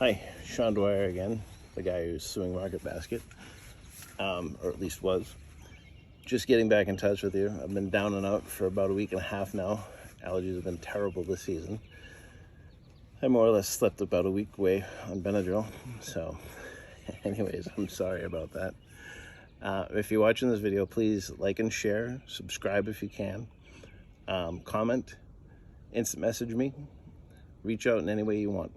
Hi, Sean Dwyer again, the guy who's suing Market Basket, or at least was. Just getting back in touch with you. I've been down and out for about a week and a half now. Allergies have been terrible this season. I more or less slept about a week away on Benadryl, so anyways, I'm sorry about that. If you're watching this video, please like and share, subscribe if you can, comment, instant message me, reach out in any way you want.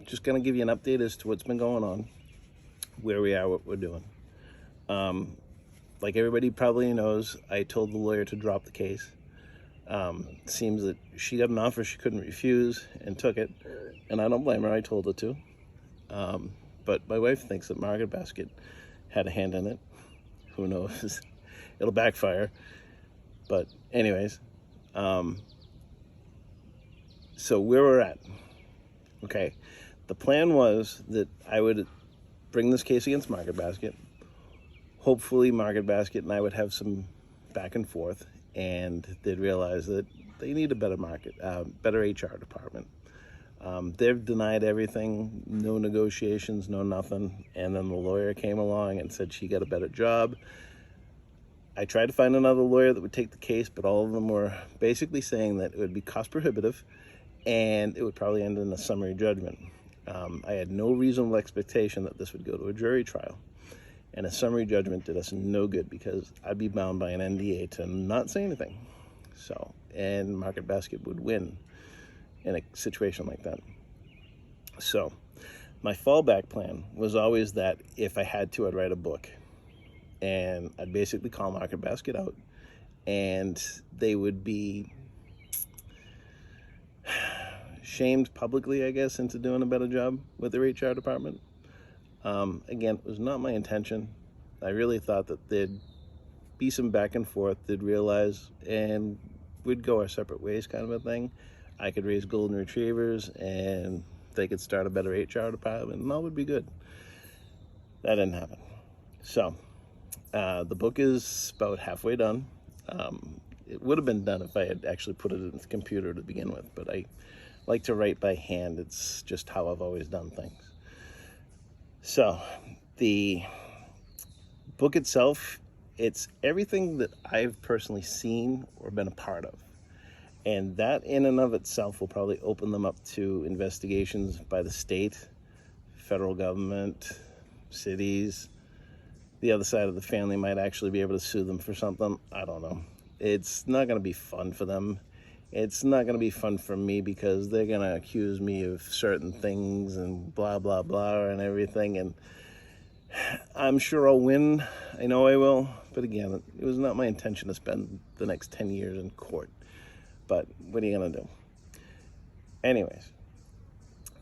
Just going to give you an update as to what's been going on, where we are, what we're doing. Like everybody probably knows, I told the lawyer to drop the case. Seems that she got an offer she couldn't refuse and took it, and I don't blame her. I told her to. But my wife thinks that Market Basket had a hand in it. Who knows? It'll backfire. But anyways, so where we're at. Okay, the plan was that I would bring this case against Market Basket. Hopefully Market Basket and I would have some back and forth, and they'd realize that they need a better better HR department. They've denied everything, no negotiations, no nothing. And then the lawyer came along and said she got a better job. I tried to find another lawyer that would take the case, but all of them were basically saying that it would be cost prohibitive and it would probably end in a summary judgment. I had no reasonable expectation that this would go to a jury trial. And a summary judgment did us no good because I'd be bound by an NDA to not say anything. So, and Market Basket would win in a situation like that. So, my fallback plan was always that if I had to, I'd write a book. And I'd basically call Market Basket out, and they would be shamed publicly, I guess, into doing a better job with their HR department. Again, it was not my intention. I really thought that there'd be some back and forth, they'd realize, and we'd go our separate ways kind of a thing. I could raise golden retrievers and they could start a better HR department and all would be good. That didn't happen. So, the book is about halfway done. It would have been done if I had actually put it in the computer to begin with, but I like to write by hand. It's just how I've always done things. So, the book itself, it's everything that I've personally seen or been a part of. And that in and of itself will probably open them up to investigations by the state, federal government, cities. The other side of the family might actually be able to sue them for something. I don't know. It's not going to be fun for them. It's not going to be fun for me because they're going to accuse me of certain things and blah, blah, blah and everything. And I'm sure I'll win. I know I will. But again, it was not my intention to spend the next 10 years in court. But what are you going to do? Anyways,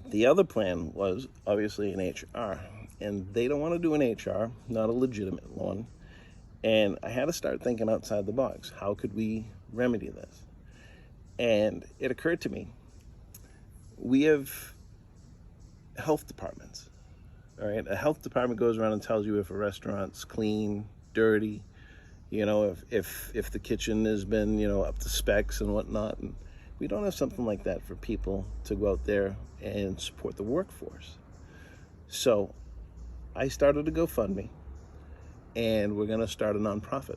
the other plan was obviously an HR. And they don't want to do an HR, not a legitimate one. And I had to start thinking outside the box. How could we remedy this? And it occurred to me, we have health departments, all right? A health department goes around and tells you if a restaurant's clean, dirty, you know, if the kitchen has been, you know, up to specs and whatnot. And we don't have something like that for people to go out there and support the workforce. So I started a GoFundMe, and we're going to start a nonprofit.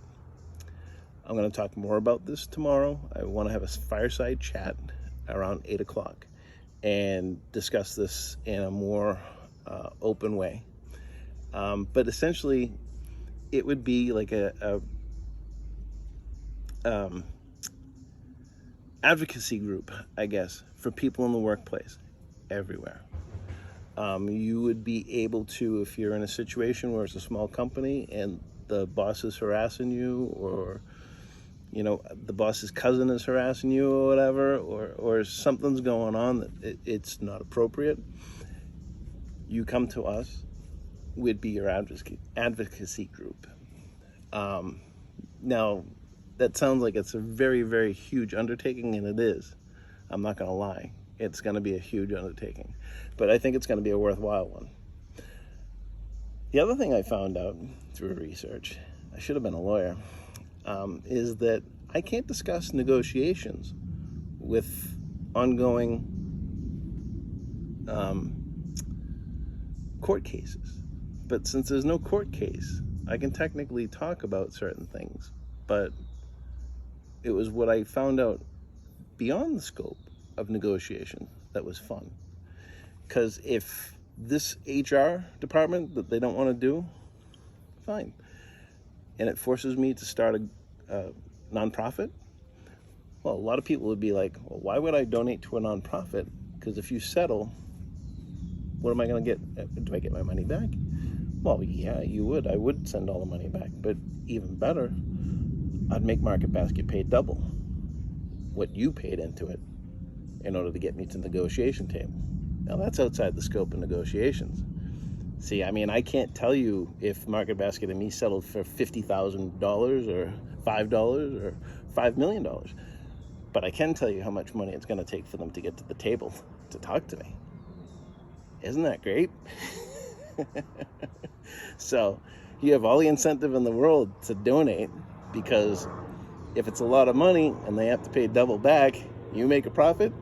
I'm going to talk more about this tomorrow. I want to have a fireside chat around 8 o'clock and discuss this in a more open way. But essentially, it would be like a advocacy group, I guess, for people in the workplace everywhere. You would be able to, if you're in a situation where it's a small company and the boss is harassing you, or you know, the boss's cousin is harassing you or whatever, or something's going on that it's not appropriate, you come to us, we'd be your advocacy group. Now, that sounds like it's a very, very huge undertaking, and it is. I'm not going to lie. It's going to be a huge undertaking. But I think it's going to be a worthwhile one. The other thing I found out through research, I should have been a lawyer, is that I can't discuss negotiations with ongoing court cases. But since there's no court case, I can technically talk about certain things. But it was what I found out beyond the scope of negotiation that was fun. Because if this HR department that they don't want to do, fine. And it forces me to start a nonprofit. Well, a lot of people would be like, well, why would I donate to a nonprofit? Because if you settle, what am I going to get? Do I get my money back? Well, yeah, you would. I would send all the money back. But even better, I'd make Market Basket pay double what you paid into it in order to get me to the negotiation table. Now, that's outside the scope of negotiations. See, I mean, I can't tell you if Market Basket and me settled for $50,000 or $5 or $5 million. But I can tell you how much money it's going to take for them to get to the table to talk to me. Isn't that great? So you have all the incentive in the world to donate, because if it's a lot of money and they have to pay double back, you make a profit,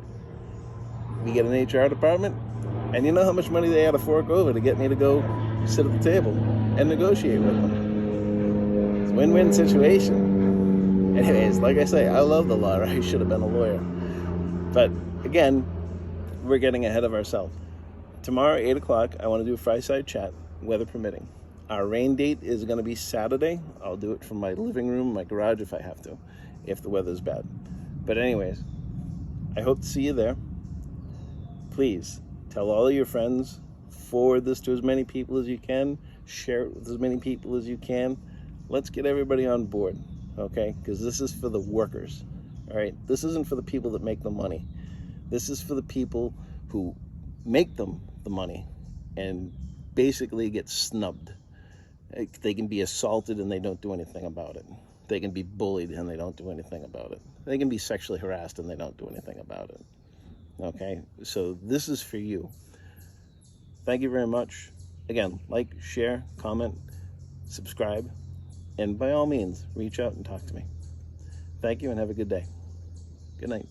we get an HR department, and you know how much money they had to fork over to get me to go sit at the table and negotiate with them. It's a win-win situation. Anyways, like I say, I love the law. I should have been a lawyer. But again, we're getting ahead of ourselves. Tomorrow, 8 o'clock, I want to do a fireside chat, weather permitting. Our rain date is going to be Saturday. I'll do it from my living room, my garage if I have to, if the weather's bad. But anyways, I hope to see you there. Please tell all of your friends, forward this to as many people as you can, share it with as many people as you can. Let's get everybody on board, okay? Because this is for the workers, all right? This isn't for the people that make the money. This is for the people who make them the money and basically get snubbed. They can be assaulted and they don't do anything about it. They can be bullied and they don't do anything about it. They can be sexually harassed and they don't do anything about it. Okay, so this is for you. Thank you very much. Again, like, share, comment, subscribe, and by all means, reach out and talk to me. Thank you and have a good day. Good night.